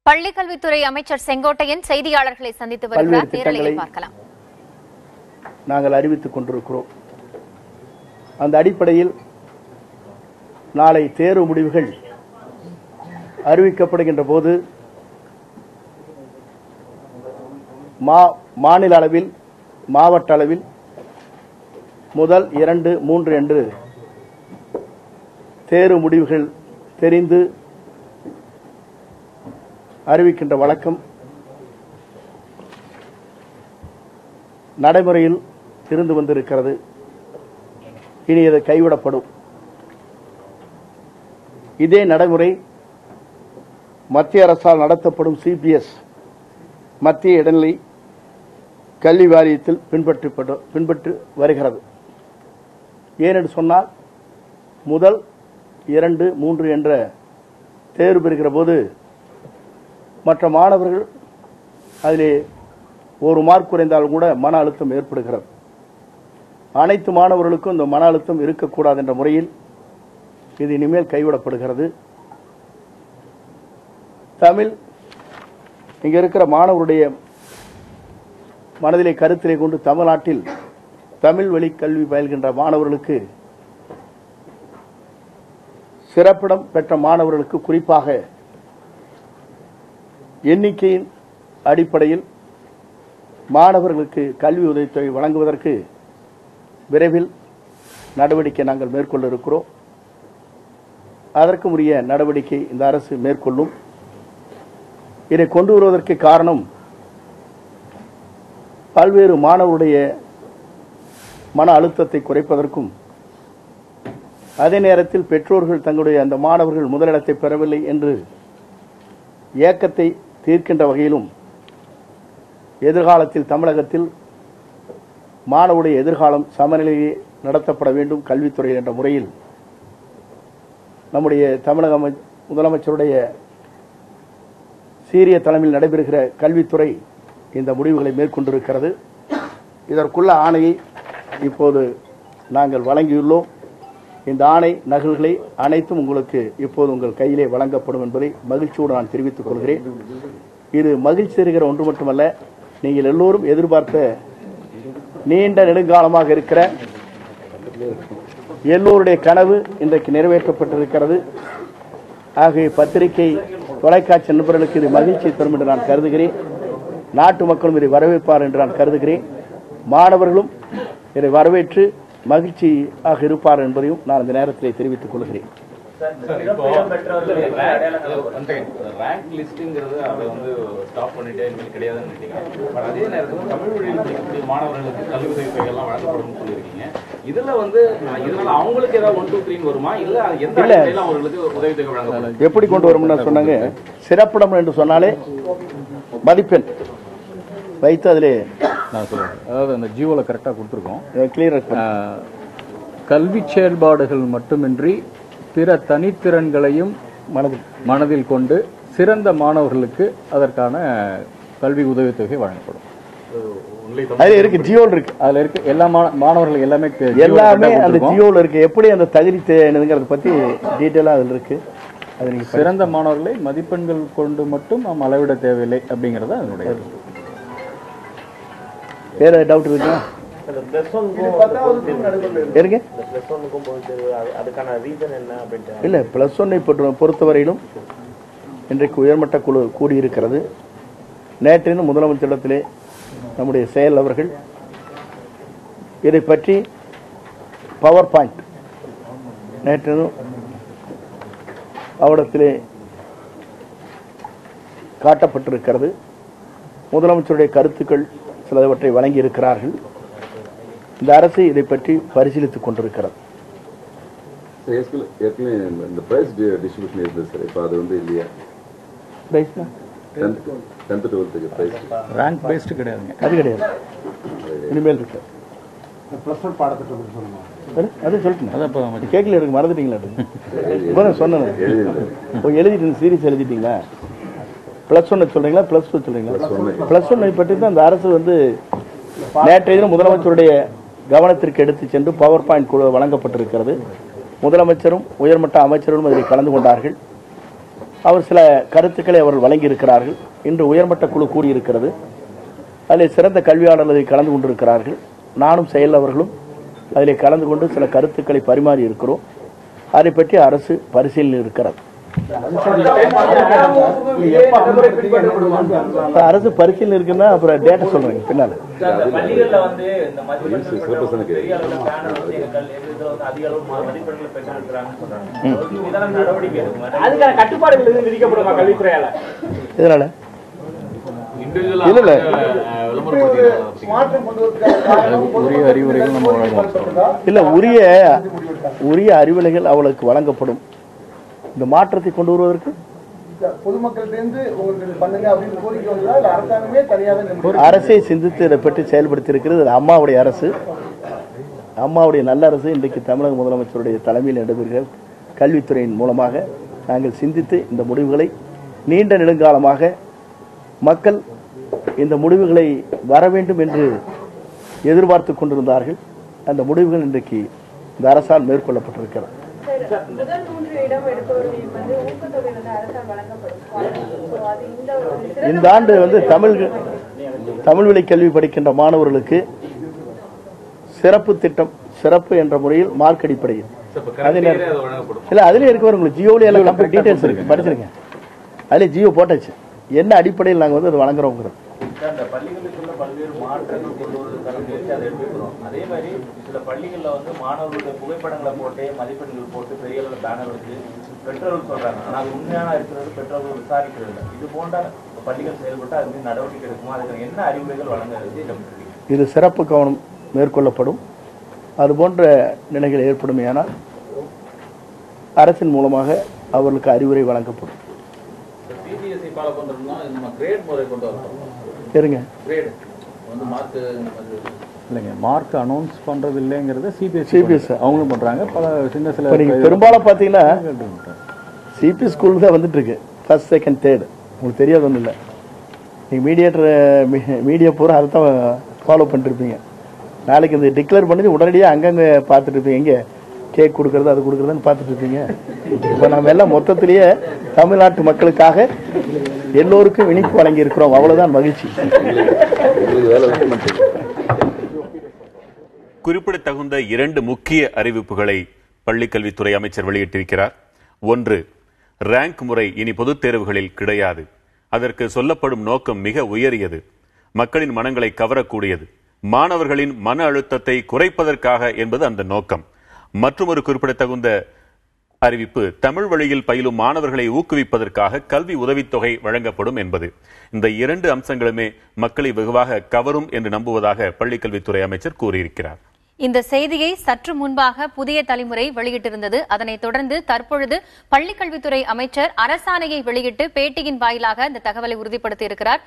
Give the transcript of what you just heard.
பள்ளிக்கல்வித்துறை அமைச்சர் செங்கோட்டையன் செய்தியாளர்களை சந்தித்து வருகிறார். நேரலையை பார்க்கலாம். நாங்கள் அறிவித்துக் கொண்டிருக்கிறோம். அந்த அடிப்படையில் நாளை தேர்வு முடிவுகள் அறிவிக்கப்படுகின்ற போது மாநில அளவில், மாவட்ட அளவில் முதல் 2, 3 என்று தேர்வு முடிவுகள் தெரிந்து அறிவிக்கின்ற வழக்கம் நடைமுறையில் இருந்து வந்திருக்கிறது. இனி அது கைவிடப்படும். இதே நடைமுறை மத்திய அரசால் நடத்தப்படும் சிபிஎஸ் மத்திய இடைநிலை கல்வி வாரியத்தில் பின்பற்றி வருகிறது. ஏனென்று சொன்னால் முதல் 2, 3 என்ற தேர்வு பெறுகிற போது மற்ற மாணவர்கள் அதிலே ஒரு மார்க் குறைந்தாலும் கூட மன அழுத்தம் ஏற்படுகிறது. அனைத்து மாணவர்களுக்கும் இந்த மன அழுத்தம் இருக்கக்கூடாது என்ற முறையில் இது இனிமேல் கைவிடப்படுகிறது. தமிழ் இங்க இருக்கிற மாணவருடைய மனதிலே கருத்திலே கொண்டு தமிழ்நாட்டில் தமிழ் வழி கல்வி பயில்கின்ற மாணவர்களுக்கு, சிறப்பிடம் பெற்ற மாணவர்களுக்கு குறிப்பாக எண்ணிக்கையின் அடிப்படையில் மாணவர்களுக்கு கல்வி உதவித்தொகை வழங்குவதற்கு விரைவில் நடவடிக்கை நாங்கள் மேற்கொள்ள இருக்கிறோம். அதற்கு உரிய நடவடிக்கை இந்த அரசு மேற்கொள்ளும். இதை கொண்டு வருவதற்கு காரணம் பல்வேறு மாணவருடைய மன அழுத்தத்தை குறைப்பதற்கும், அதே நேரத்தில் பெற்றோர்கள் தங்களுடைய அந்த மாணவர்கள் முதலிடத்தை பெறவில்லை என்று ஏக்கத்தை தீர்க்கின்ற வகையிலும், எதிர்காலத்தில் தமிழகத்தில் மாணவருடைய எதிர்காலம் சமநிலையே நடத்தப்பட வேண்டும் கல்வித்துறை என்ற முறையில் நம்முடைய தமிழக முதலமைச்சருடைய சீரிய தலைமையில் நடைபெறுகிற கல்வித்துறை இந்த முடிவுகளை மேற்கொண்டிருக்கிறது. இதற்குள்ள ஆணையை இப்போது நாங்கள் வழங்கியுள்ளோம். இந்த ஆணை நகல்களை அனைத்தும் உங்களுக்கு இப்போது உங்கள் கையிலே வழங்கப்படும் என்பதை மகிழ்ச்சியோடு நான் தெரிவித்துக் கொள்கிறேன். இது மகிழ்ச்சி தருகிற ஒன்று மட்டுமல்ல, நீங்கள் எல்லோரும் எதிர்பார்த்த நீண்ட நெடுங்காலமாக இருக்கிற எல்லோருடைய கனவு இன்றைக்கு நிறைவேற்றப்பட்டிருக்கிறது. ஆகிய பத்திரிகை, தொலைக்காட்சி நண்பர்களுக்கு இது மகிழ்ச்சி தரும் என்று நான் கருதுகிறேன். நாட்டு மக்களும் இதை வரவேற்பார் என்று நான் கருதுகிறேன். மாணவர்களும் இதை வரவேற்று மகிழ்ச்சியாக இருப்பார் என்பதையும் நான் இந்த நேரத்தில் தெரிவித்துக் கொள்கிறேன். எப்படி கொண்டு வரும் சொன்னாங்க. சிறப்பிடம் என்று சொன்னாலே மதிப்பெண் வைத்து அதிலே அதாவது அந்த ஜியோல கரெக்டா கொடுத்திருக்கோம். கிளியர் கல்வி செயல்பாடுகள் மட்டுமின்றி பிற தனித்திறன்களையும் மனதில் கொண்டு சிறந்த மாணவர்களுக்கு அதற்கான கல்வி உதவித்தொகை வழங்கப்படும். அதுல இருக்கு, ஜியோல இருக்கு, அதுல இருக்கு. எல்லா மாணவர்கள் எல்லாமே அந்த ஜியோல இருக்கு. எப்படி அந்த தகுதி தேவைங்கிறத பத்தி டீட்டெயிலா அதுல இருக்கு. அது நீங்க சிறந்த மாணவர்களை மதிப்பெண்கள் கொண்டு மட்டும் நாம் அளவிட தேவையில்லை அப்படிங்கறது அதனுடைய. வேற டவுட் இருக்கா? இல்ல, பிளஸ் ஒன்னை பொறுத்தவரையிலும் இன்றைக்கு உயர்மட்ட குழு கூடியிருக்கிறது. நேற்றினும் முதலமைச்சரிடத்திலே நம்முடைய செயல் அவர்கள் இதை பற்றி பவர் பாயிண்ட் நேற்றினும் அவரிடத்திலே காட்டப்பட்டிருக்கிறது. முதலமைச்சருடைய கருத்துக்கள் சிலவற்றை வழங்கி இருக்கிறார்கள். இந்த அரசு இதை பற்றி பரிசீலித்துக் கொண்டிருக்கிறது. இனிமேல் இருக்கு. அது சொல்லிட்டு கேட்கல, இருக்கு, மறந்துட்டீங்களா? சொன்னேன், எழுதிட்டு சீரியஸ் எழுதிட்டீங்களா? பிளஸ் ஒன் சொல்றீங்களா, பிளஸ் டூ சொல்றீங்களா? பிளஸ் ஒன்னை பற்றி தான் இந்த அரசு நேற்றைய முதலமைச்சருடைய கவனத்திற்கு எடுத்து சென்று பவர் பாயிண்ட் குழு வழங்கப்பட்டிருக்கிறது. முதலமைச்சரும் உயர்மட்ட அமைச்சரும் அதில் கலந்து கொண்டார்கள். அவர் சில கருத்துக்களை அவர்கள் வழங்கியிருக்கிறார்கள். இன்று உயர்மட்ட குழு கூடியிருக்கிறது. அதில் சிறந்த கல்வியாளர்கள் கலந்து கொண்டிருக்கிறார்கள். நானும் செயல் அவர்களும் அதில் கலந்து கொண்டு சில கருத்துக்களை பரிமாறி இருக்கிறோம். அதை பற்றி அரசு பரிசீலனை இருக்கிறது. அரசு பரிசீலனை இருக்குன்னா அப்புறம் டேட்டா சொல்றேங்க பின்னால. இதனால இல்ல இல்ல உரிய அறிவுரைகள் அவளுக்கு வழங்கப்படும். இந்த மாற்றத்தை கொண்டு வருவதற்கு அரசை சிந்தித்து இதை பற்றி செயல்படுத்தி இருக்கிறது. அம்மாவுடைய அரசு, அம்மாவுடைய நல்ல அரசு இன்றைக்கு தமிழக முதலமைச்சருடைய தலைமையில் நடைபெறுகிற கல்வித்துறையின் மூலமாக நாங்கள் சிந்தித்து இந்த முடிவுகளை நீண்ட நெடுங்காலமாக மக்கள் இந்த முடிவுகளை வர வேண்டும் என்று எதிர்பார்த்து கொண்டிருந்தார்கள். அந்த முடிவுகள் இன்றைக்கு இந்த அரசால் மேற்கொள்ளப்பட்டிருக்கிறது. இந்த ஆண்டு தமிழ் வழி கல்வி படிக்கின்ற மாணவர்களுக்கு சிறப்பு திட்டம், சிறப்பு என்ற முறையில் மார்க் அடிப்படையில் அதிலே இருக்கிற உங்களுக்கு ஜியோல எல்லாம் டீடைல்ஸ் இருக்கு, படிச்சிருங்க. அதிலே ஜியோ போட்டாச்சு. என்ன அடிப்படையில் நாங்கள் அது வழங்குறோங்கிறது. பள்ளிகளுக்குள்ள பல்வேறு மாற்றங்கள் கொண்டு வருவதற்கான முயற்சி அதை எடுத்துக்கிறோம். அதே மாதிரி சில பள்ளிகளில் மாணவர்களுடைய புகைப்படங்களை போட்டு மதிப்பெண்கள் போட்டு பெரிய அளவில் பேனர் வச்சு பெற்றோர்கள் சொல்றாங்க. ஆனால் அது உண்மையான இருக்கிறது பெற்றோர்கள் விசாரிக்கிறது இல்லை. இது போன்ற பள்ளிகள் செயல்பட்டு அது நடவடிக்கை எடுக்குமா? அதுக்கு என்ன அறிவுரைகள் வழங்குறது? இது சிறப்பு கவனம் மேற்கொள்ளப்படும். அது போன்ற நிலைகள் ஏற்படுமையானால் அரசின் மூலமாக அவர்களுக்கு அறிவுரை வழங்கப்படும். மார்க் அனௌன்ஸ் பண்றது இல்லைங்கிறது சிபிஎஸ்இ அவங்களும் பண்றாங்க. பல சில பெரும்பாலும் பாத்தீங்கன்னா சிபிஎஸ் ஸ்கூல் தான் வந்துட்டு இருக்கு. First, second, third. உங்களுக்கு தெரியாது ஒன்றும் இல்லை. நீங்க மீடியா பூரா அதை தான் ஃபாலோ பண்ணிட்டு இருப்பீங்க. நாளைக்கு இந்த டிக்ளேர் பண்ணி உடனடியாக அங்கங்க பார்த்துட்டு இருப்பீங்க. எங்க கேக் கொடுக்கறது அது கொடுக்கறதுன்னு பார்த்துட்டு இருப்பீங்க. இப்போ நம்ம எல்லாம் மொத்தத்திலேயே தமிழ்நாட்டு மக்களுக்காக எல்லோருக்கும் இனிப்பு வழங்கி இருக்கிறோம். அவ்வளவுதான் மகிழ்ச்சி. குறிப்பிடத்தகுந்த 2 முக்கிய அறிவிப்புகளை பள்ளிக்கல்வித்துறை அமைச்சர் வெளியிட்டிருக்கிறார். ஒன்று, ரேங்க் முறை இனி பொதுத் தேர்வுகளில் கிடையாது. அதற்கு சொல்லப்படும் நோக்கம் மிக உயரியது, மக்களின் மனங்களை கவரக்கூடியது, மாணவர்களின் மன அழுத்தத்தை குறைப்பதற்காக என்பது அந்த நோக்கம். மற்றொரு குறிப்பிடத்தகுந்த அறிவிப்பு, தமிழ் வழியில் பயிலும் மாணவர்களை ஊக்குவிப்பதற்காக கல்வி உதவித்தொகை வழங்கப்படும் என்பது. இந்த 2 அம்சங்களுமே மக்களை வெகுவாக கவரும் என்று நம்புவதாக பள்ளிக்கல்வித்துறை அமைச்சர் கூறியிருக்கிறார். இந்த செய்தியை சற்று முன்பாக புதிய தலைமுறை வெளியிட்டிருந்தது. அதனைத் தொடர்ந்து தற்பொழுது பள்ளிக்கல்வித்துறை அமைச்சர் அரசாணையை வெளியிட்டு பேட்டியின் வாயிலாக இந்த தகவலை உறுதிப்படுத்தியிருக்கிறார்.